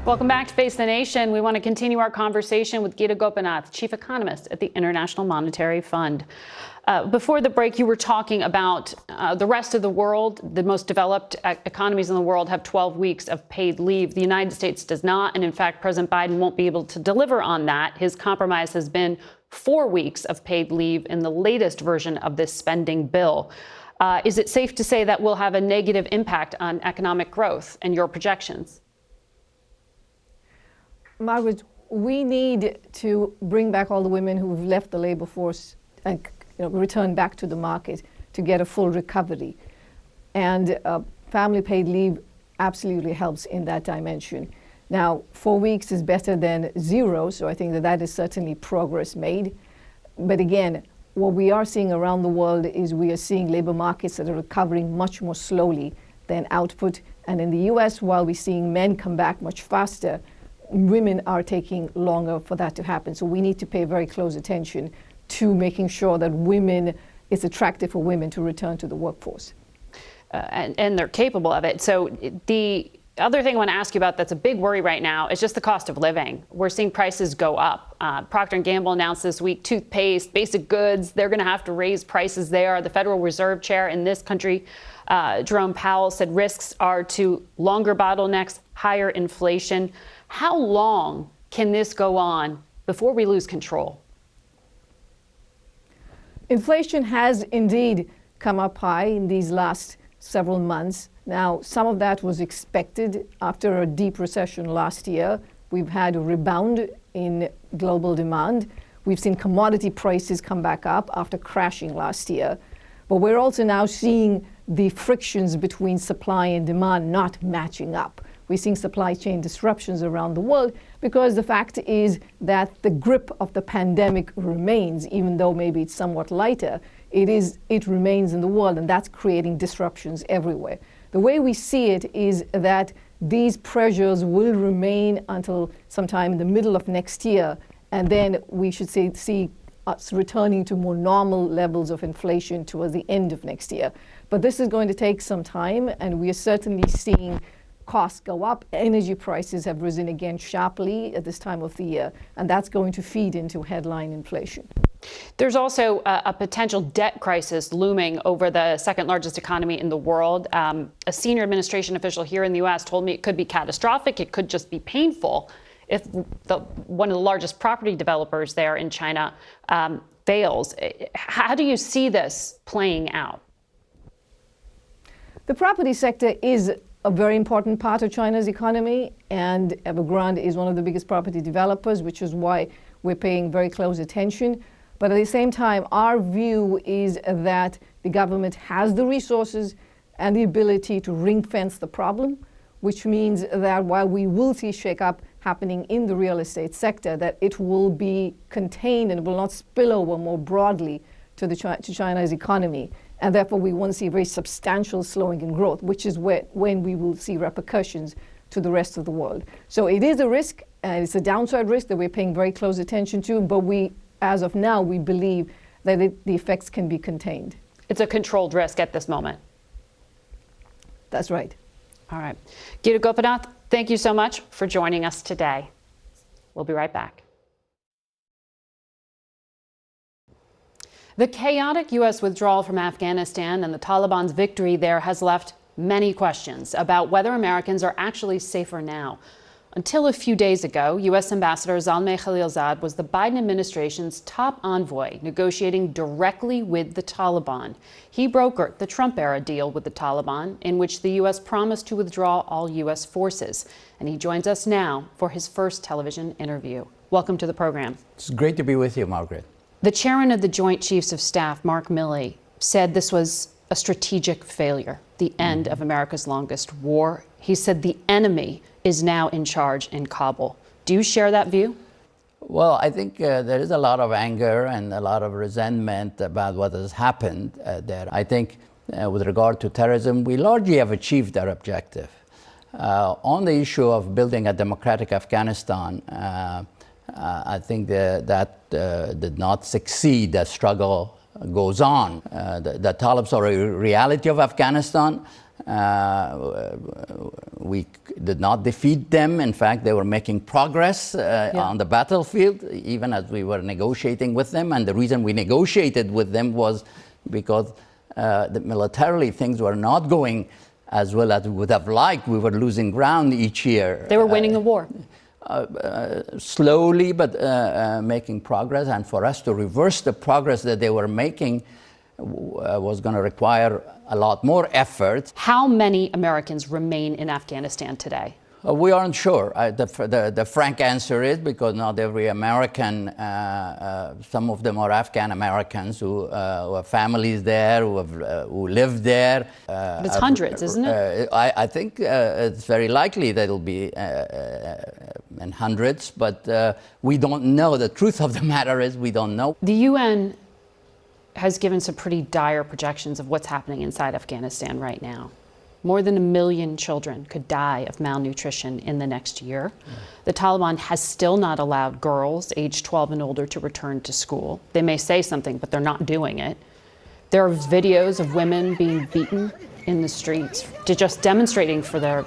Welcome back to Face the Nation. We want to continue our conversation with Gopinath, chief economist at the International Monetary Fund. Before the break, you were talking about the rest of the world. The most developed economies in the world have 12 weeks of paid leave. The United States does not. And in fact, President Biden won't be able to deliver on that. His compromise has been 4 weeks of paid leave in the latest version of this spending bill. Is it safe to say that will have a negative impact on economic growth and your projections? Margaret, we need to bring back all the women who've left the labor force and return back to the market to get a full recovery. And family paid leave absolutely helps in that dimension. Now, 4 weeks is better than 0, so I think that is certainly progress made. But again, what we are seeing around the world is we are seeing labor markets that are recovering much more slowly than output. And in the US, while we're seeing men come back much faster, women are taking longer for that to happen. So we need to pay very close attention to making sure that it's attractive for women to return to the workforce. And they're capable of it. So the other thing I want to ask you about that's a big worry right now is just the cost of living. We're seeing prices go up. Procter & Gamble announced this week toothpaste, basic goods, they're going to have to raise prices there. The Federal Reserve Chair in this country, Jerome Powell, said risks are to longer bottlenecks, higher inflation. How long can this go on before we lose control? Inflation has indeed come up high in these last several months. Now, some of that was expected after a deep recession last year. We've had a rebound in global demand. We've seen commodity prices come back up after crashing last year. But we're also now seeing the frictions between supply and demand not matching up. We're seeing supply chain disruptions around the world because the fact is that the grip of the pandemic remains, even though maybe it's somewhat lighter, it remains in the world, and that's creating disruptions everywhere. The way we see it is that these pressures will remain until sometime in the middle of next year, and then we should see us returning to more normal levels of inflation towards the end of next year. But this is going to take some time, and we are certainly seeing costs go up. Energy prices have risen again sharply at this time of the year, and that's going to feed into headline inflation. There's also a potential debt crisis looming over the second largest economy in the world. A senior administration official here in the U.S. told me it could be catastrophic. It could just be painful if one of the largest property developers there in China fails. How do you see this playing out? The property sector is a very important part of China's economy, and Evergrande is one of the biggest property developers, which is why we're paying very close attention. But at the same time, our view is that the government has the resources and the ability to ring-fence the problem, which means that while we will see shake-up happening in the real estate sector, that it will be contained and will not spill over more broadly to China's economy. And therefore, we won't see a very substantial slowing in growth, which is when we will see repercussions to the rest of the world. So it is a risk, and it's a downside risk that we're paying very close attention to, but as of now, we believe that the effects can be contained. It's a controlled risk at this moment. That's right. All right. Gopinath, thank you so much for joining us today. We'll be right back. The chaotic U.S. withdrawal from Afghanistan and the Taliban's victory there has left many questions about whether Americans are actually safer now. Until a few days ago, U.S. Ambassador Zalmay Khalilzad was the Biden administration's top envoy negotiating directly with the Taliban. He brokered the Trump-era deal with the Taliban, in which the U.S. promised to withdraw all U.S. forces. And he joins us now for his first television interview. Welcome to the program. It's great to be with you, Margaret. The chairman of the Joint Chiefs of Staff, Mark Milley, said this was a strategic failure, the end of America's longest war. He said the enemy is now in charge in Kabul. Do you share that view? Well, I think there is a lot of anger and a lot of resentment about what has happened there. I think with regard to terrorism, we largely have achieved our objective. On the issue of building a democratic Afghanistan, I think that did not succeed. The struggle goes on. The Talibs are a reality of Afghanistan, We did not defeat them. In fact, they were making progress on the battlefield, even as we were negotiating with them. And the reason we negotiated with them was because militarily things were not going as well as we would have liked. We were losing ground each year. They were winning the war. Slowly, but making progress. And for us to reverse the progress that they were making was going to require a lot more effort. How many Americans remain in Afghanistan today? We aren't sure. The frank answer is because not every American, some of them are Afghan Americans who have families there, who live there. But it's hundreds, isn't it? I think it's very likely that it'll be in hundreds, but we don't know. The truth of the matter is we don't know. The UN has given some pretty dire projections of what's happening inside Afghanistan right now. More than 1 million children could die of malnutrition in the next year. The Taliban has still not allowed girls aged 12 and older to return to school. They may say something, but they're not doing it. There are videos of women being beaten in the streets, just demonstrating for their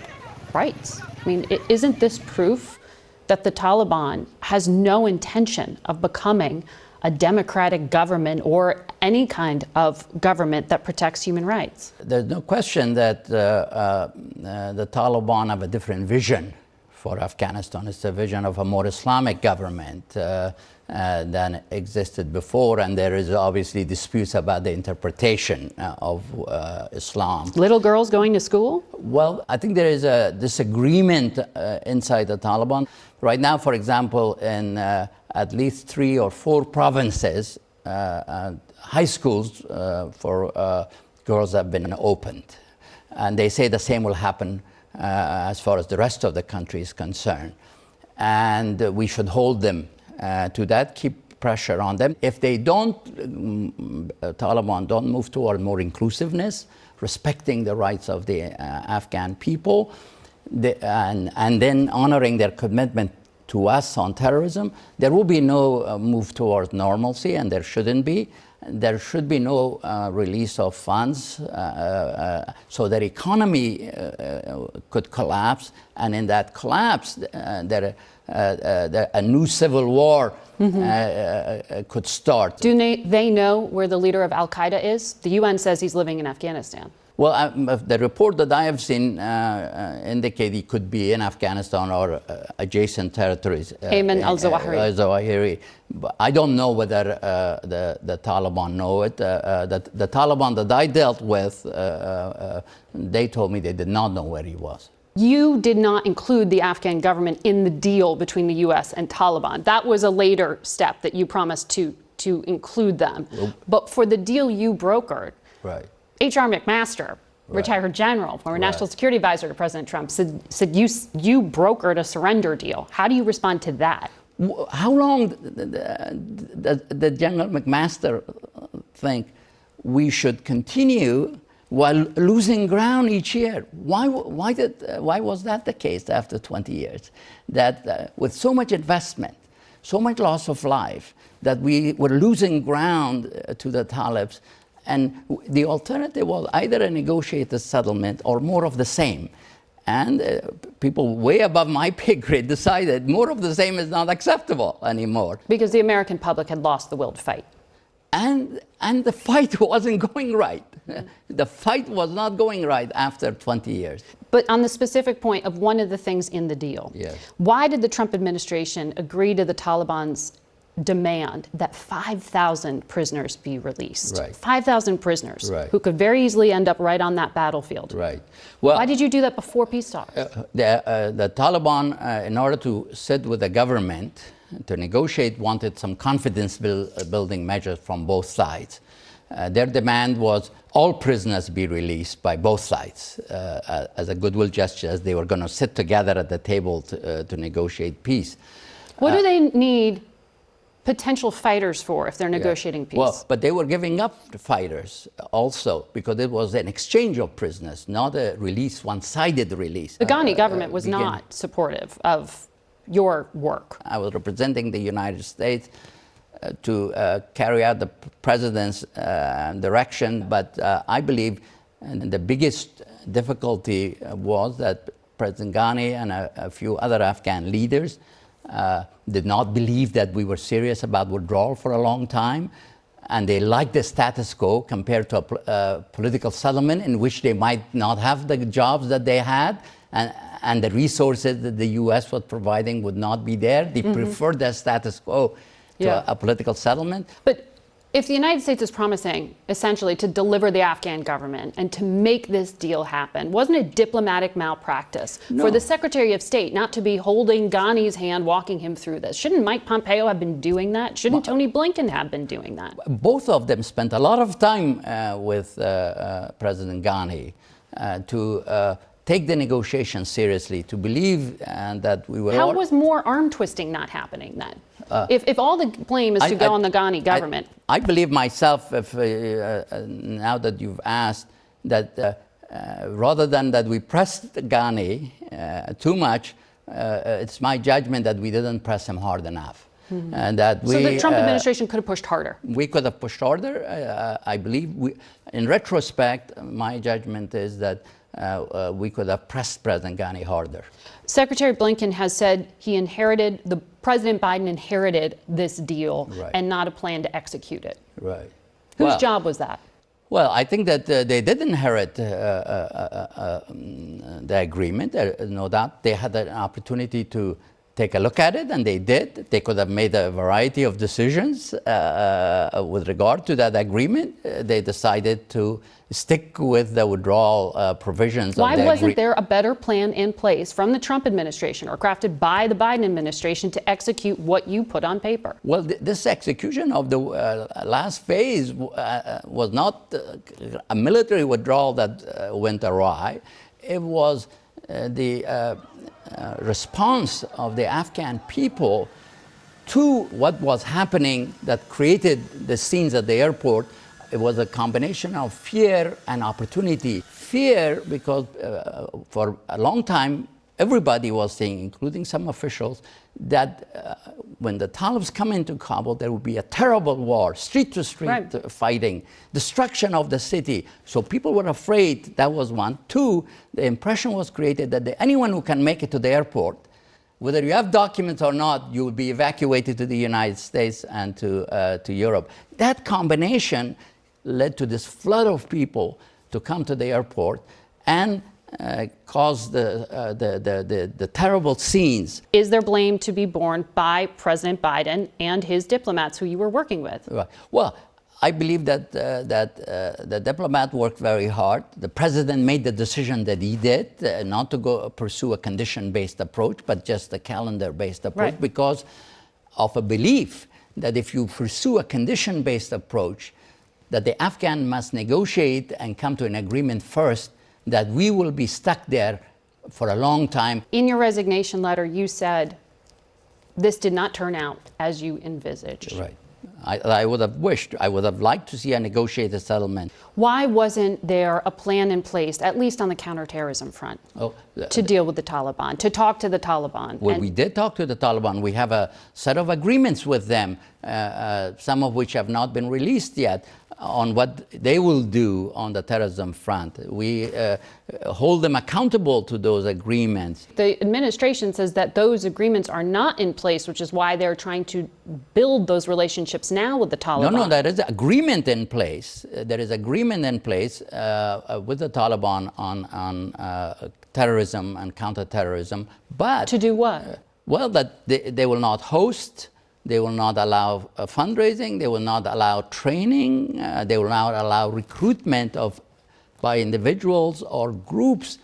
rights. I mean, isn't this proof that the Taliban has no intention of becoming a democratic government or any kind of government that protects human rights? There's no question that the Taliban have a different vision for Afghanistan. It's a vision of a more Islamic government than existed before, and there is obviously disputes about the interpretation of Islam. Little girls going to school? Well, I think there is a disagreement inside the Taliban. Right now, for example, in at least 3 or 4 provinces, high schools for girls have been opened. And they say the same will happen as far as the rest of the country is concerned. And we should hold them to that, keep pressure on them. If they don't, Taliban don't move toward more inclusiveness, respecting the rights of the Afghan people, and then honoring their commitment to us on terrorism, there will be no move towards normalcy, and there shouldn't be. There should be no release of funds so their economy could collapse, and in that collapse, a new civil war could start. Do they know where the leader of Al-Qaeda is? The UN says he's living in Afghanistan. Well, the report that I have seen indicate he could be in Afghanistan or adjacent territories. Ayman al-Zawahiri. But I don't know whether the Taliban know it. The Taliban that I dealt with, they told me they did not know where he was. You did not include the Afghan government in the deal between the US and Taliban. That was a later step that you promised to include them. But for the deal you brokered, right. H.R. McMaster, retired general, former national security advisor to President Trump, said you brokered a surrender deal. How do you respond to that? How long did General McMaster think we should continue while losing ground each year? Why was that the case after 20 years? That with so much investment, so much loss of life, that we were losing ground to the Talibs. And the alternative was either a negotiated settlement or more of the same. And people way above my pay grade decided more of the same is not acceptable anymore. Because the American public had lost the will to fight. And the fight wasn't going right. The fight was not going right after 20 years. But on the specific point of one of the things in the deal, why did the Trump administration agree to the Taliban's demand that 5,000 prisoners be released? 5,000 prisoners who could very easily end up right on that battlefield. Right. Well, why did you do that before peace talks? The Taliban, in order to sit with the government to negotiate, wanted some confidence building measures from both sides. Their demand was all prisoners be released by both sides as a goodwill gesture, as they were going to sit together at the table to negotiate peace. What do they need potential fighters for if they're negotiating peace? Well, but they were giving up the fighters also because it was an exchange of prisoners, not a release, one-sided release. The Ghani government was not supportive of your work. I was representing the United States to carry out the president's direction, but I believe And the biggest difficulty was that President Ghani and a few other Afghan leaders did not believe that we were serious about withdrawal for a long time. And they liked the status quo compared to a political settlement in which they might not have the jobs that they had, and the resources that the U.S. was providing would not be there. They preferred the status quo to a political settlement. But if the United States is promising essentially to deliver the Afghan government and to make this deal happen, wasn't it diplomatic malpractice for the Secretary of State not to be holding Ghani's hand, walking him through this? Shouldn't Mike Pompeo have been doing that? Shouldn't Tony Blinken have been doing that? Both of them spent a lot of time with President Ghani to take the negotiations seriously, to believe that we were... How was more arm twisting not happening then? If all the blame is to go on the Ghani government. I believe myself, now that you've asked, that rather than that we pressed Ghani too much, it's my judgment that we didn't press him hard enough. And that so the Trump administration could have pushed harder. We could have pushed harder. I believe, in retrospect, my judgment is that we could have pressed President Ghani harder. Secretary Blinken has said President Biden inherited this deal and not a plan to execute it. Right. Whose job was that? Well, I think that they did inherit the agreement, no doubt. They had an opportunity to take a look at it, and they did. They could have made a variety of decisions with regard to that agreement. They decided to stick with the withdrawal provisions. Why wasn't there a better plan in place from the Trump administration or crafted by the Biden administration to execute what you put on paper? Well, this execution of the last phase was not a military withdrawal that went awry. It was the response of the Afghan people to what was happening that created the scenes at the airport. It was a combination of fear and opportunity. Fear because for a long time, everybody was saying, including some officials, that when the Talibs come into Kabul, there would be a terrible war, street-to-street fighting, destruction of the city. So people were afraid. That was one. Two, the impression was created that anyone who can make it to the airport, whether you have documents or not, you will be evacuated to the United States and to Europe. That combination led to this flood of people to come to the airport and caused the terrible scenes. Is there blame to be borne by President Biden and his diplomats who you were working with? Right. Well, I believe that the diplomat worked very hard. The president made the decision that he did, not to go pursue a condition-based approach, but just a calendar-based approach, because of a belief that if you pursue a condition-based approach, that the Afghan must negotiate and come to an agreement first, that we will be stuck there for a long time. In your resignation letter, you said this did not turn out as you envisaged. Right. I would have wished, I would have liked to see a negotiated settlement. Why wasn't there a plan in place, at least on the counterterrorism front, to deal with the Taliban, to talk to the Taliban? Well, we did talk to the Taliban. We have a set of agreements with them, some of which have not been released yet, on what they will do on the terrorism front. We hold them accountable to those agreements. The administration says that those agreements are not in place, which is why they're trying to build those relationships now with the Taliban. No, there is agreement in place. There is agreement in place with the Taliban on terrorism and counterterrorism, but... To do what? Well, that they will not host. They will not allow fundraising. They will not allow training. They will not allow recruitment by individuals or groups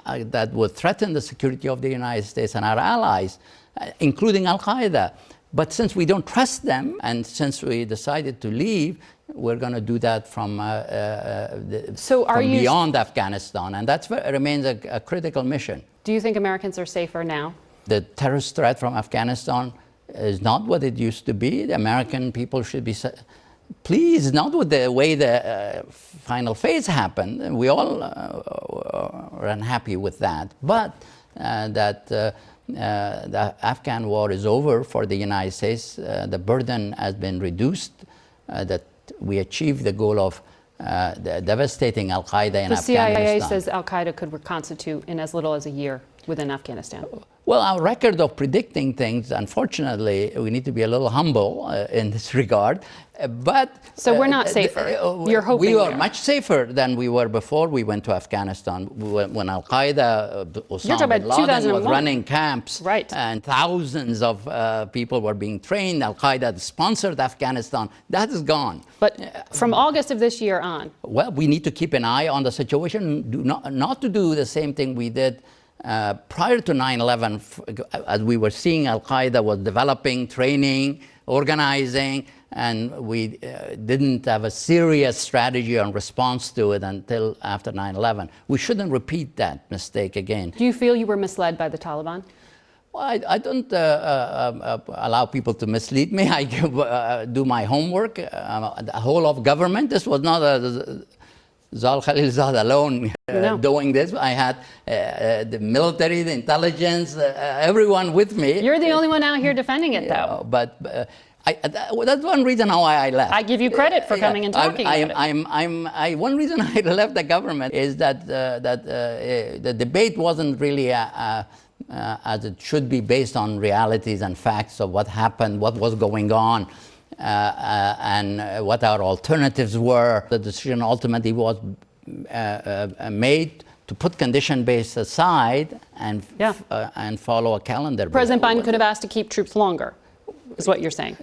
that would threaten the security of the United States and our allies, including Al-Qaeda. But since we don't trust them, and since we decided to leave, we're going to do that from beyond Afghanistan, and that remains a critical mission. Do you think Americans are safer now? The terrorist threat from Afghanistan is not what it used to be. The American people should be pleased, not with the way the final phase happened. We all are unhappy with that, but that the Afghan war is over for the United States. The burden has been reduced, that we achieved the goal of devastating Al-Qaeda in The Afghanistan. CIA says Al-Qaeda could reconstitute in as little as a year within Afghanistan. Well, our record of predicting things, unfortunately, we need to be a little humble in this regard. So we're not safer. You're hoping we are we are. much safer than we were before we went to Afghanistan. When Al-Qaeda, Osama bin Laden was running camps, right, and thousands of people were being trained. Al-Qaeda sponsored Afghanistan. That is gone. But from August of this year on? Well, we need to keep an eye on the situation, not to do the same thing we did prior to 9/11, as we were seeing Al-Qaeda was developing, training, organizing, and we didn't have a serious strategy on response to it until after 9/11. We shouldn't repeat that mistake again. Do you feel you were misled by the Taliban? Well, I don't allow people to mislead me. I do my homework. The whole of government, this was not Khalilzad alone doing this. I had the military, the intelligence, everyone with me. You're the only one out here defending it, though. But that's one reason why I left. I give you credit for coming and talking about it. One reason I left the government is that the debate wasn't really as it should be, based on realities and facts of what happened, what was going on. And what our alternatives were. The decision ultimately was made to put condition-based aside and follow a calendar. President Biden could have asked to keep troops longer, is what you're saying.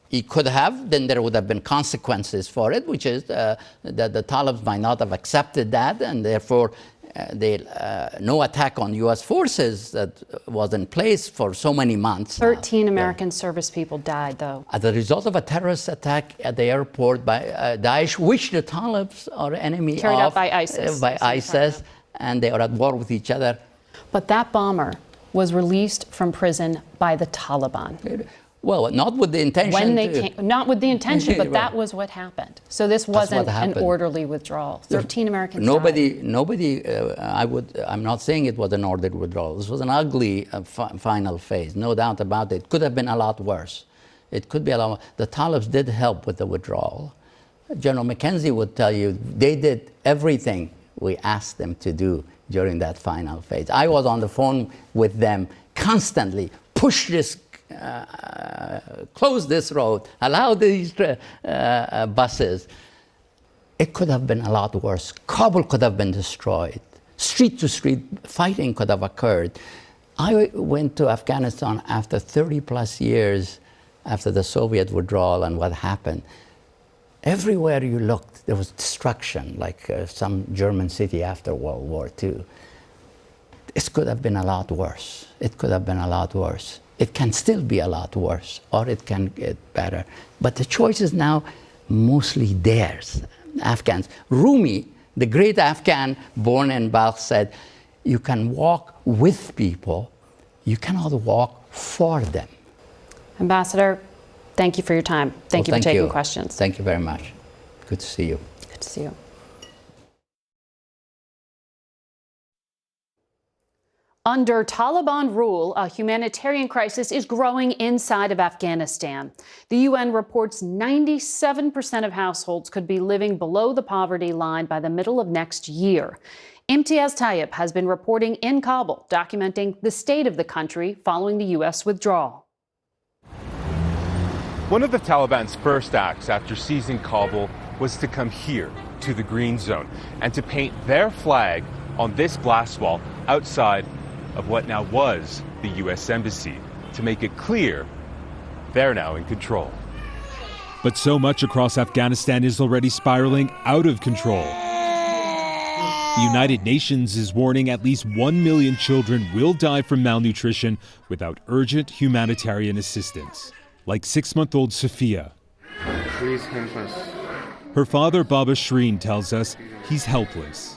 He could have, then there would have been consequences for it, which is that the Taliban might not have accepted that, and therefore no attack on U.S. forces that was in place for so many months. 13 American service people died, though. As a result of a terrorist attack at the airport by Daesh, which the Talibs are enemy of. Carried out by ISIS. By ISIS, and they are at war with each other. But that bomber was released from prison by the Taliban. Well, not with the intention. Not with the intention, but that was what happened. So this wasn't an orderly withdrawal. 13 Americans died. I'm not saying it was an orderly withdrawal. This was an ugly final phase, no doubt about it. It could have been a lot worse. It could be a lot. The Talibs did help with the withdrawal. General McKenzie would tell you they did everything we asked them to do during that final phase. I was on the phone with them constantly. Push this. Close this road, allow these buses. It could have been a lot worse. Kabul could have been destroyed. Street to street fighting could have occurred. I went to Afghanistan after 30 plus years after the Soviet withdrawal and what happened. Everywhere you looked, there was destruction, like some German city after World War II. This could have been a lot worse. It could have been a lot worse. It can still be a lot worse, or it can get better. But the choice is now mostly theirs, Afghans. Rumi, the great Afghan born in Balkh, said, you can walk with people, you cannot walk for them. Ambassador, thank you for your time. Thank you for taking questions. Thank you very much. Good to see you. Good to see you. Under Taliban rule, a humanitarian crisis is growing inside of Afghanistan. The UN reports 97% of households could be living below the poverty line by the middle of next year. Imtiaz Tyab has been reporting in Kabul, documenting the state of the country following the U.S. withdrawal. One of the Taliban's first acts after seizing Kabul was to come here to the green zone and to paint their flag on this blast wall outside of what now was the U.S. Embassy, to make it clear they're now in control. But so much across Afghanistan is already spiraling out of control. The United Nations is warning at least 1 million children will die from malnutrition without urgent humanitarian assistance, like 6-month-old Sophia. Please help us. Her father, Baba Shreen, tells us he's helpless.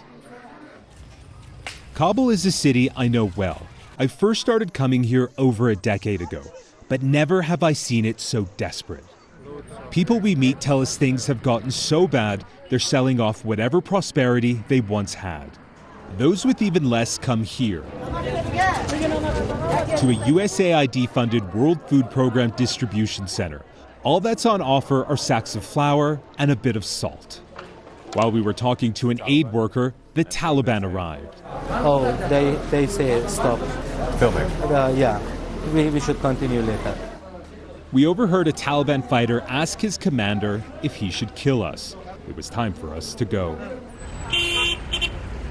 Kabul is a city I know well. I first started coming here over a decade ago, but never have I seen it so desperate. People we meet tell us things have gotten so bad, they're selling off whatever prosperity they once had. Those with even less come here, to a USAID-funded World Food Program distribution center. All that's on offer are sacks of flour and a bit of salt. While we were talking to an aid worker, the Taliban arrived. Oh, they say stop. Filming. Yeah, we should continue later. We overheard a Taliban fighter ask his commander if he should kill us. It was time for us to go.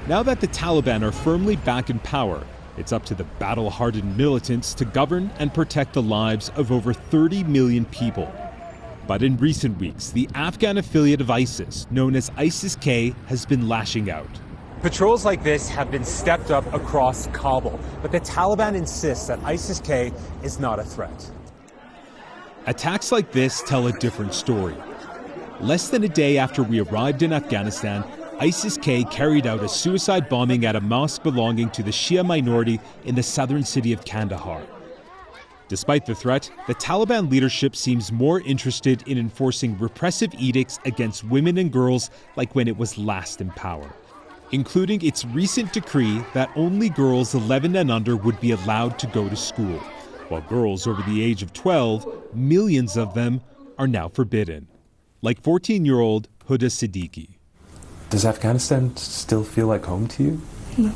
Now that the Taliban are firmly back in power, it's up to the battle-hardened militants to govern and protect the lives of over 30 million people. But in recent weeks, the Afghan affiliate of ISIS, known as ISIS-K, has been lashing out. Patrols like this have been stepped up across Kabul, but the Taliban insists that ISIS-K is not a threat. Attacks like this tell a different story. Less than a day after we arrived in Afghanistan, ISIS-K carried out a suicide bombing at a mosque belonging to the Shia minority in the southern city of Kandahar. Despite the threat, the Taliban leadership seems more interested in enforcing repressive edicts against women and girls like when it was last in power, including its recent decree that only girls 11 and under would be allowed to go to school, while girls over the age of 12, millions of them, are now forbidden, like 14-year-old Huda Siddiqui. Does Afghanistan still feel like home to you? No.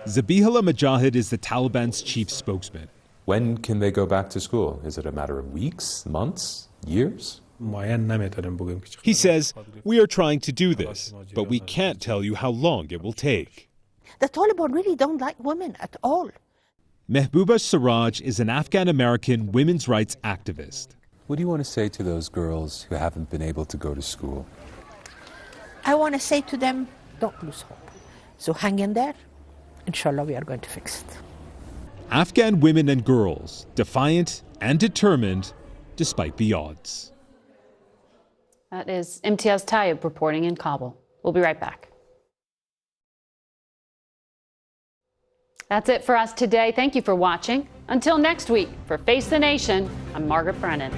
Zabihullah Mujahid is the Taliban's chief spokesman. When can they go back to school? Is it a matter of weeks, months, years? He says, "We are trying to do this, but we can't tell you how long it will take." The Taliban really don't like women at all. Mehbooba Siraj is an Afghan-American women's rights activist. What do you want to say to those girls who haven't been able to go to school? I want to say to them, don't lose hope. So hang in there. Inshallah, we are going to fix it. Afghan women and girls, defiant and determined despite the odds. That is Imtiaz Tyab reporting in Kabul. We'll be right back. That's it for us today. Thank you for watching. Until next week, for Face the Nation, I'm Margaret Brennan.